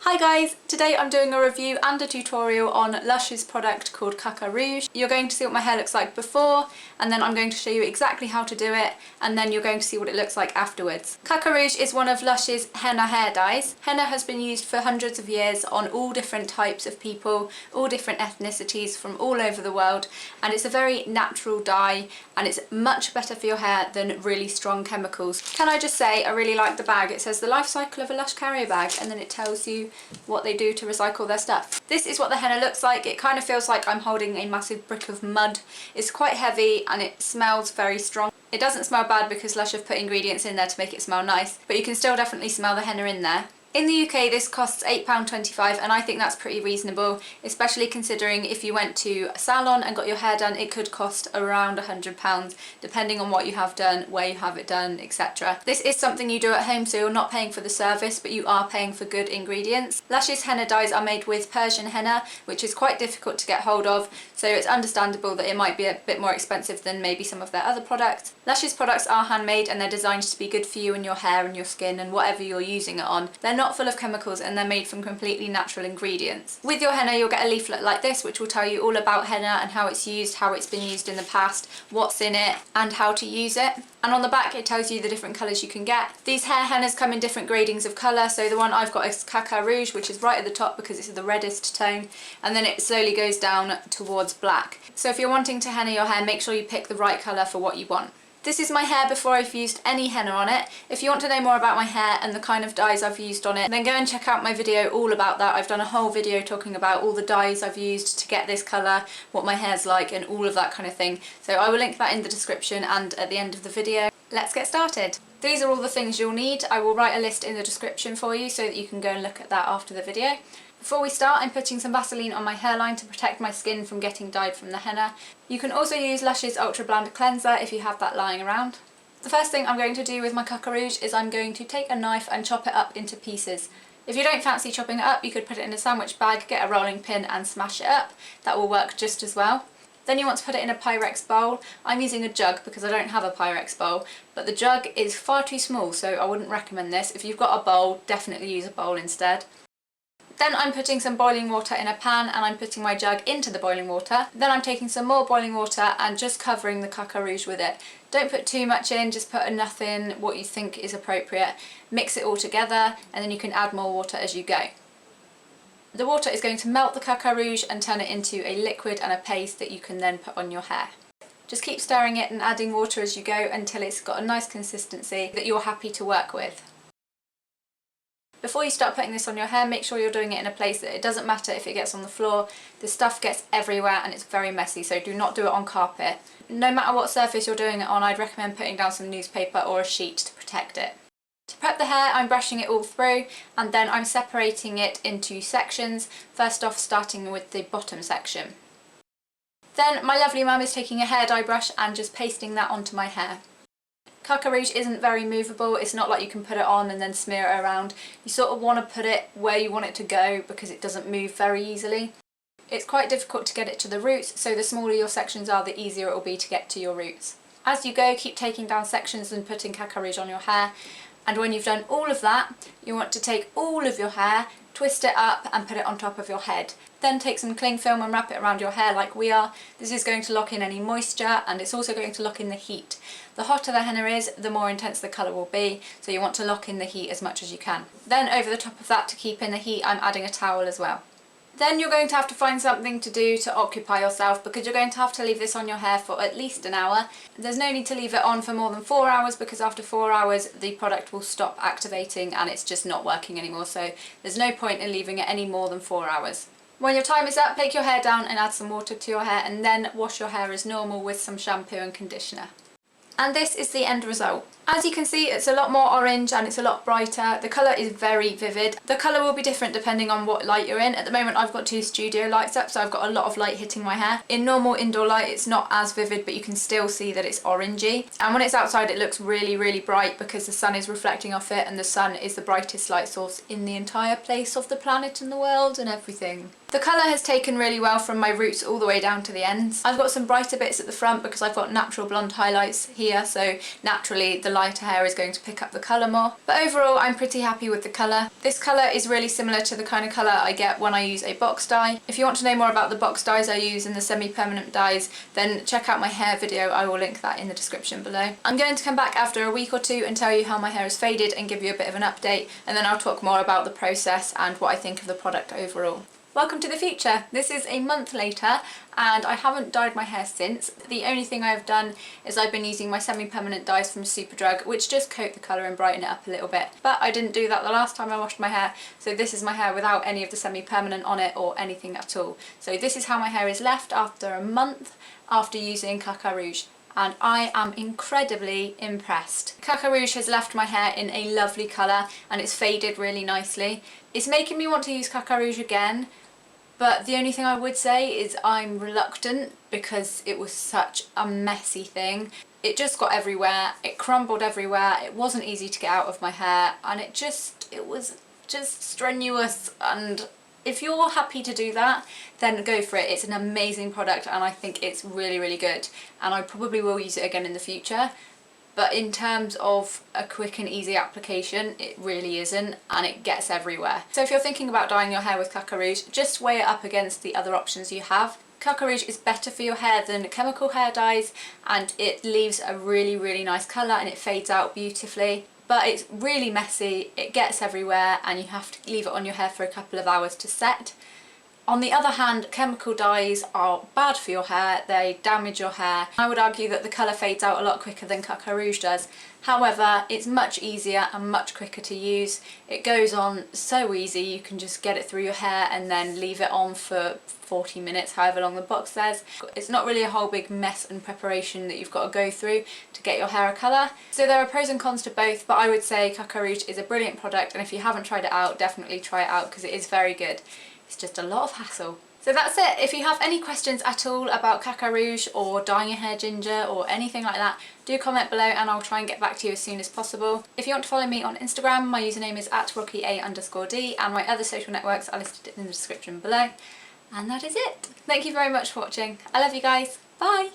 Hi guys, today I'm doing a review and a tutorial on Lush's product called Caca Rouge. You're going to see what my hair looks like before, and then I'm going to show you exactly how to do it, and then you're going to see what it looks like afterwards. Caca Rouge is one of Lush's henna hair dyes. Henna has been used for hundreds of years on all different types of people, all different ethnicities from all over the world, and it's a very natural dye and it's much better for your hair than really strong chemicals. Can I just say, I really like the bag. It says the life cycle of a Lush carrier bag, and then it tells you what they do to recycle their stuff. This is what the henna looks like. It kind of feels like I'm holding a massive brick of mud. It's quite heavy and it smells very strong. It doesn't smell bad because Lush have put ingredients in there to make it smell nice, but you can still definitely smell the henna in there. In the UK this costs £8.25 and I think that's pretty reasonable, especially considering if you went to a salon and got your hair done it could cost around £100 depending on what you have done, where you have it done, etc. This is something you do at home, so you're not paying for the service but you are paying for good ingredients. Lush's henna dyes are made with Persian henna, which is quite difficult to get hold of, so it's understandable that it might be a bit more expensive than maybe some of their other products. Lush's products are handmade and they're designed to be good for you and your hair and your skin and whatever you're using it on. They're not full of chemicals and they're made from completely natural ingredients. With your henna you'll get a leaflet like this which will tell you all about henna and how it's used, how it's been used in the past, what's in it and how to use it. And on the back it tells you the different colours you can get. These hair hennas come in different gradings of colour, so the one I've got is Caca Rouge, which is right at the top because it's the reddest tone, and then it slowly goes down towards black. So if you're wanting to henna your hair, make sure you pick the right colour for what you want. This is my hair before I've used any henna on it. If you want to know more about my hair and the kind of dyes I've used on it, then go and check out my video all about that. I've done a whole video talking about all the dyes I've used to get this colour, what my hair's like and all of that kind of thing. So I will link that in the description and at the end of the video. Let's get started. These are all the things you'll need. I will write a list in the description for you so that you can go and look at that after the video. Before we start, I'm putting some Vaseline on my hairline to protect my skin from getting dyed from the henna. You can also use Lush's Ultra Blend Cleanser if you have that lying around. The first thing I'm going to do with my Caca Rouge is I'm going to take a knife and chop it up into pieces. If you don't fancy chopping it up, you could put it in a sandwich bag, get a rolling pin and smash it up. That will work just as well. Then you want to put it in a Pyrex bowl. I'm using a jug because I don't have a Pyrex bowl, but the jug is far too small, so I wouldn't recommend this. If you've got a bowl, definitely use a bowl instead. Then I'm putting some boiling water in a pan and I'm putting my jug into the boiling water. Then I'm taking some more boiling water and just covering the Caca Rouge with it. Don't put too much in, just put enough in, what you think is appropriate. Mix it all together and then you can add more water as you go. The water is going to melt the Caca Rouge and turn it into a liquid and a paste that you can then put on your hair. Just keep stirring it and adding water as you go until it's got a nice consistency that you're happy to work with. Before you start putting this on your hair, make sure you're doing it in a place that it doesn't matter if it gets on the floor. The stuff gets everywhere and it's very messy, so do not do it on carpet. No matter what surface you're doing it on, I'd recommend putting down some newspaper or a sheet to protect it. To prep the hair, I'm brushing it all through and then I'm separating it into sections, first off starting with the bottom section. Then my lovely mum is taking a hair dye brush and just pasting that onto my hair. Caca Rouge isn't very movable. It's not like you can put it on and then smear it around. You sort of want to put it where you want it to go because it doesn't move very easily. It's quite difficult to get it to the roots, so the smaller your sections are, the easier it will be to get to your roots. As you go, keep taking down sections and putting Caca Rouge on your hair, and when you've done all of that, you want to take all of your hair, twist it up and put it on top of your head. Then take some cling film and wrap it around your hair like we are. This is going to lock in any moisture and it's also going to lock in the heat. The hotter the henna is, the more intense the colour will be, so you want to lock in the heat as much as you can. Then over the top of that, to keep in the heat, I'm adding a towel as well. Then you're going to have to find something to do to occupy yourself because you're going to have to leave this on your hair for at least an hour. There's no need to leave it on for more than 4 hours because after 4 hours the product will stop activating and it's just not working anymore, so there's no point in leaving it any more than 4 hours. When your time is up, take your hair down and add some water to your hair and then wash your hair as normal with some shampoo and conditioner. And this is the end result. As you can see, it's a lot more orange and it's a lot brighter. The colour is very vivid. The colour will be different depending on what light you're in. At the moment I've got 2 studio lights up, so I've got a lot of light hitting my hair. In normal indoor light it's not as vivid, but you can still see that it's orangey. And when it's outside it looks really, really bright because the sun is reflecting off it and the sun is the brightest light source in the entire place of the planet and the world and everything. The colour has taken really well from my roots all the way down to the ends. I've got some brighter bits at the front because I've got natural blonde highlights here, so naturally the lighter hair is going to pick up the colour more. But overall, I'm pretty happy with the colour. This colour is really similar to the kind of colour I get when I use a box dye. If you want to know more about the box dyes I use and the semi-permanent dyes, then check out my hair video. I will link that in the description below. I'm going to come back after a week or two and tell you how my hair has faded and give you a bit of an update, and then I'll talk more about the process and what I think of the product overall. Welcome to the future. This is a month later and I haven't dyed my hair since. The only thing I've done is I've been using my semi-permanent dyes from Superdrug, which just coat the colour and brighten it up a little bit. But I didn't do that the last time I washed my hair, so this is my hair without any of the semi-permanent on it or anything at all. So this is how my hair is left after a month after using Kaka Rouge. And I am incredibly impressed. Kaka Rouge has left my hair in a lovely colour and it's faded really nicely. It's making me want to use Kaka Rouge again, but the only thing I would say is I'm reluctant because it was such a messy thing. It just got everywhere, it crumbled everywhere, it wasn't easy to get out of my hair, and it was just strenuous. And if you're happy to do that, then go for it. It's an amazing product and I think it's really, really good. And I probably will use it again in the future. But in terms of a quick and easy application, it really isn't, and it gets everywhere. So if you're thinking about dyeing your hair with Kaka Rouge, just weigh it up against the other options you have. Kaka Rouge is better for your hair than chemical hair dyes, and it leaves a really, really nice colour and it fades out beautifully. But it's really messy, it gets everywhere, and you have to leave it on your hair for a couple of hours to set. On the other hand, chemical dyes are bad for your hair, they damage your hair. I would argue that the colour fades out a lot quicker than Kaka Rouge does. However, it's much easier and much quicker to use. It goes on so easy, you can just get it through your hair and then leave it on for 40 minutes, however long the box says. It's not really a whole big mess and preparation that you've got to go through to get your hair a colour. So there are pros and cons to both, but I would say Kaka Rouge is a brilliant product, and if you haven't tried it out, definitely try it out because it is very good. It's just a lot of hassle. So that's it. If you have any questions at all about Kaka Rouge or dyeing your hair ginger or anything like that, do comment below and I'll try and get back to you as soon as possible. If you want to follow me on Instagram, my username is @RockyA_D, and my other social networks are listed in the description below. And that is it. Thank you very much for watching. I love you guys. Bye!